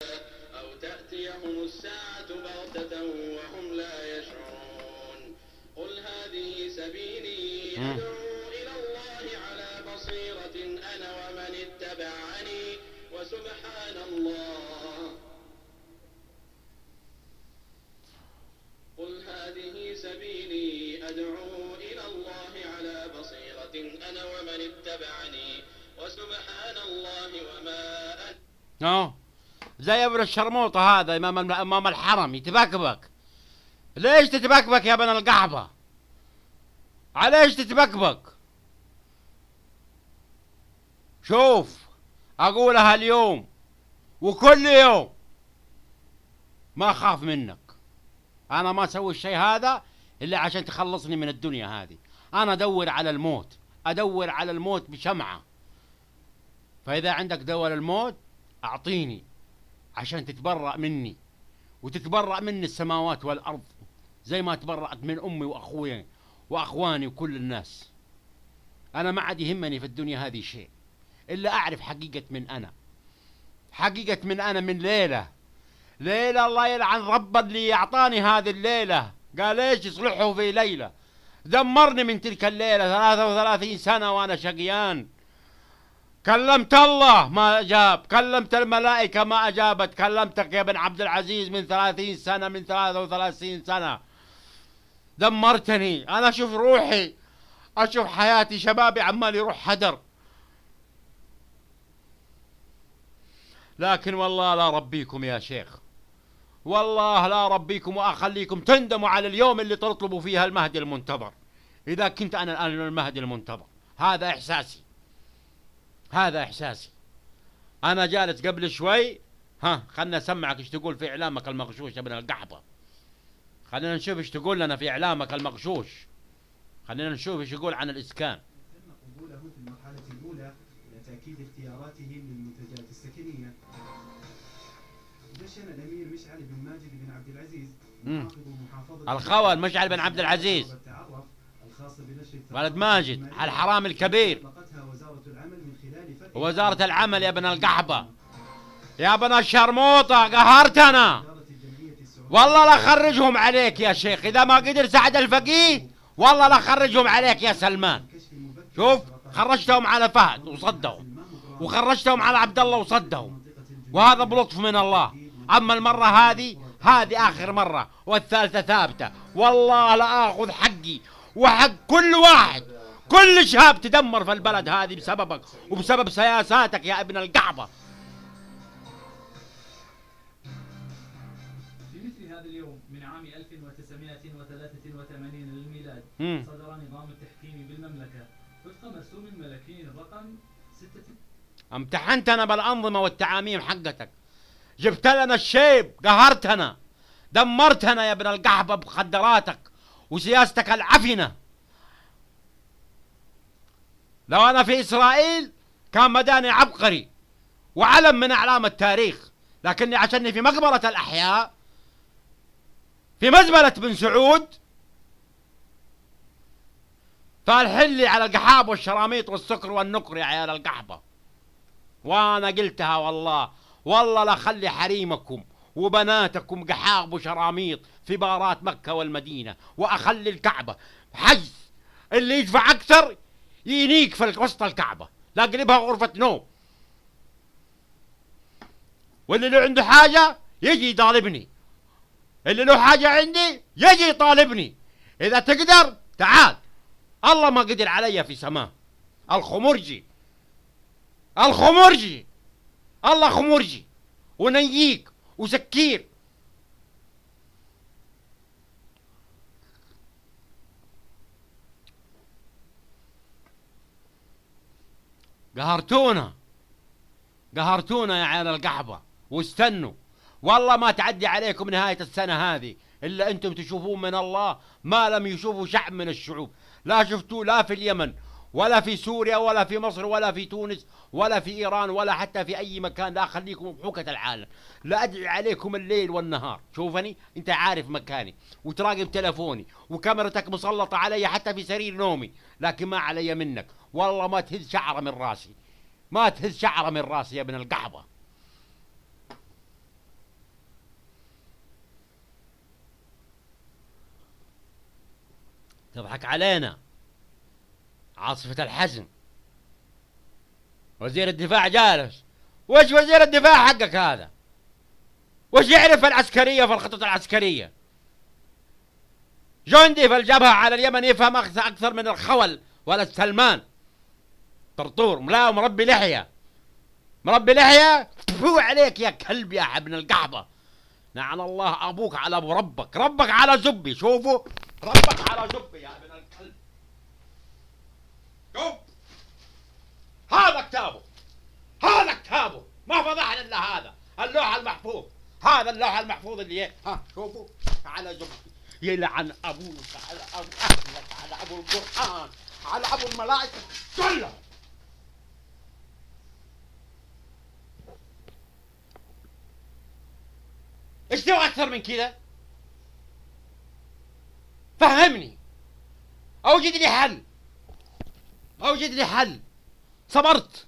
أو تأتيهم الساعة بغتة وهم لا يشعرون قل هذه سبيلي أدعو إلى الله على بصيرة أنا ومن اتبعني وسبحان الله. قل هذه سبيلي أدعو إلى الله على بصيرة أنا ومن اتبعني وسبحان الله وما أنا. زي ابن الشرموطة هذا امام الحرم يتبكبك. ليش تتبكبك يا ابن القحبة؟ عليش تتبكبك؟ شوف اقولها اليوم وكل يوم، ما اخاف منك. انا ما اسوي الشيء هذا الا عشان تخلصني من الدنيا هذه. انا ادور على الموت، ادور على الموت بشمعة. فاذا عندك دواء للموت اعطيني عشان تتبرأ مني، وتتبرأ مني السماوات والأرض زي ما تبرأت من أمي وأخوي وأخواني وكل الناس. أنا ما عاد يهمني في الدنيا هذه شيء إلا أعرف حقيقة من أنا، حقيقة من أنا. من ليلة الله يلعن رب اللي أعطاني هذه الليلة، قال إيش يصلحه في ليلة. دمرني من تلك الليلة 33 سنة وأنا شقيان. كلمت الله ما أجاب، كلمت الملائكة ما أجابت، كلمتك يا ابن عبد العزيز من 30 سنة، من 33 سنة. دمرتني. أنا أشوف روحي، أشوف حياتي، شبابي عمال يروح هدر. لكن والله لا ربيكم يا شيخ، والله لا ربيكم، وأخليكم تندموا على اليوم اللي تطلبوا فيها المهدي المنتظر. إذا كنت أنا الآن المهدي المنتظر، هذا إحساسي، هذا إحساسي. أنا جالس قبل شوي، خلنا أسمعك إيش تقول في إعلامك المغشوش يا ابن القحبة. خلينا نشوف إيش تقول لنا في إعلامك المغشوش. خلينا نشوف إيش يقول عن الإسكان. تم قبوله في المرحلة الأولى إلى تأكيد اختياراته للمنتجات السكنية. دشن الأمير مشعل بن ماجد بن عبد العزيز محافظ محافظة الخول مشعل بن عبد العزيز ولد ماجد على الحرام الكبير. وزارة العمل يا ابن القحبة، يا ابن الشرموطة، قهرتنا والله. لا خرجهم عليك يا شيخ، إذا ما قدر سعد الفقيه والله لا خرجهم عليك يا سلمان. شوف خرجتهم على فهد وصدهم، وخرجتهم على عبد الله وصدهم، وهذا بلطف من الله. أما المرة هذه آخر مرة، والثالثة ثابتة. والله لا آخذ حقي وحق كل واحد، كل شاب تدمر في البلد هذه بسببك وبسبب سياساتك يا ابن القحبة. في مثل هذا اليوم من عام 1983 للميلاد صدر نظام التحكيم بالمملكة وفق مرسوم الملكي رقم 6. امتحنتنا بالأنظمة والتعاميم حقتك، جبت لنا الشيب، قهرتنا، دمرتنا يا ابن القحبة بمخدراتك وسياستك العفنة. لو أنا في إسرائيل كان مداني عبقري وعلم من أعلام التاريخ، لكني عشاني في مقبرة الأحياء في مزبلة بن سعود، فالحلي على القحاب والشراميط والسكر والنكر يا عيال القحبة. وأنا قلتها والله لا خلي حريمكم وبناتكم قحاب وشراميط في بارات مكة والمدينة، وأخلي الكعبة حجز، اللي يدفع أكثر ينيك في وسط الكعبة، لا قلبها غرفة نوم. واللي له عنده حاجة يجي يطالبني، اللي له حاجة عندي يجي يطالبني. إذا تقدر تعال، الله ما قدر علي في سماه. الخمرجي الله خمرجي ونييك وسكير. قهرتونا يا عيال القحبة، واستنوا والله ما تعدي عليكم نهاية السنة هذه إلا أنتم تشوفون من الله ما لم يشوفوا شعب من الشعوب. لا شفتوا لا في اليمن ولا في سوريا ولا في مصر ولا في تونس ولا في إيران ولا حتى في أي مكان. لا أخليكم بحوكة العالم، لا أدعي عليكم الليل والنهار. شوفني أنت عارف مكاني وتراقب تلفوني وكاميرتك مسلطة علي حتى في سرير نومي، لكن ما علي منك. والله ما تهز شعرة من راسي، ما تهز شعرة من راسي يا ابن القحبة. تضحك علينا عاصفة الحزن. وزير الدفاع جالس. وش وزير الدفاع حقك هذا؟ وش يعرف العسكرية في الخطط العسكرية؟ جندي في الجبهة على اليمن يفهم أكثر من الخول ولا السلمان. طرطور لا مربي لحية، مربي لحية. فو عليك يا كلب يا ابن القحطة. لعن الله أبوك على أبو ربك، ربك على زبي. شوفوا ربك على زبي يا ابن الكلب. شوف هذا كتابه، هذا كتابه، ما فضحنا إلا هذا اللوح المحفوظ. هذا اللوح المحفوظ اللي ها شوفوا على زبي. يلعن أبوك على أبو أهلك، على أبو القرآن، على أبو الملائكة كلهم. ايش تبغى اكثر من كذا؟ فهمني، اوجد لي حل، اوجد لي حل. صبرت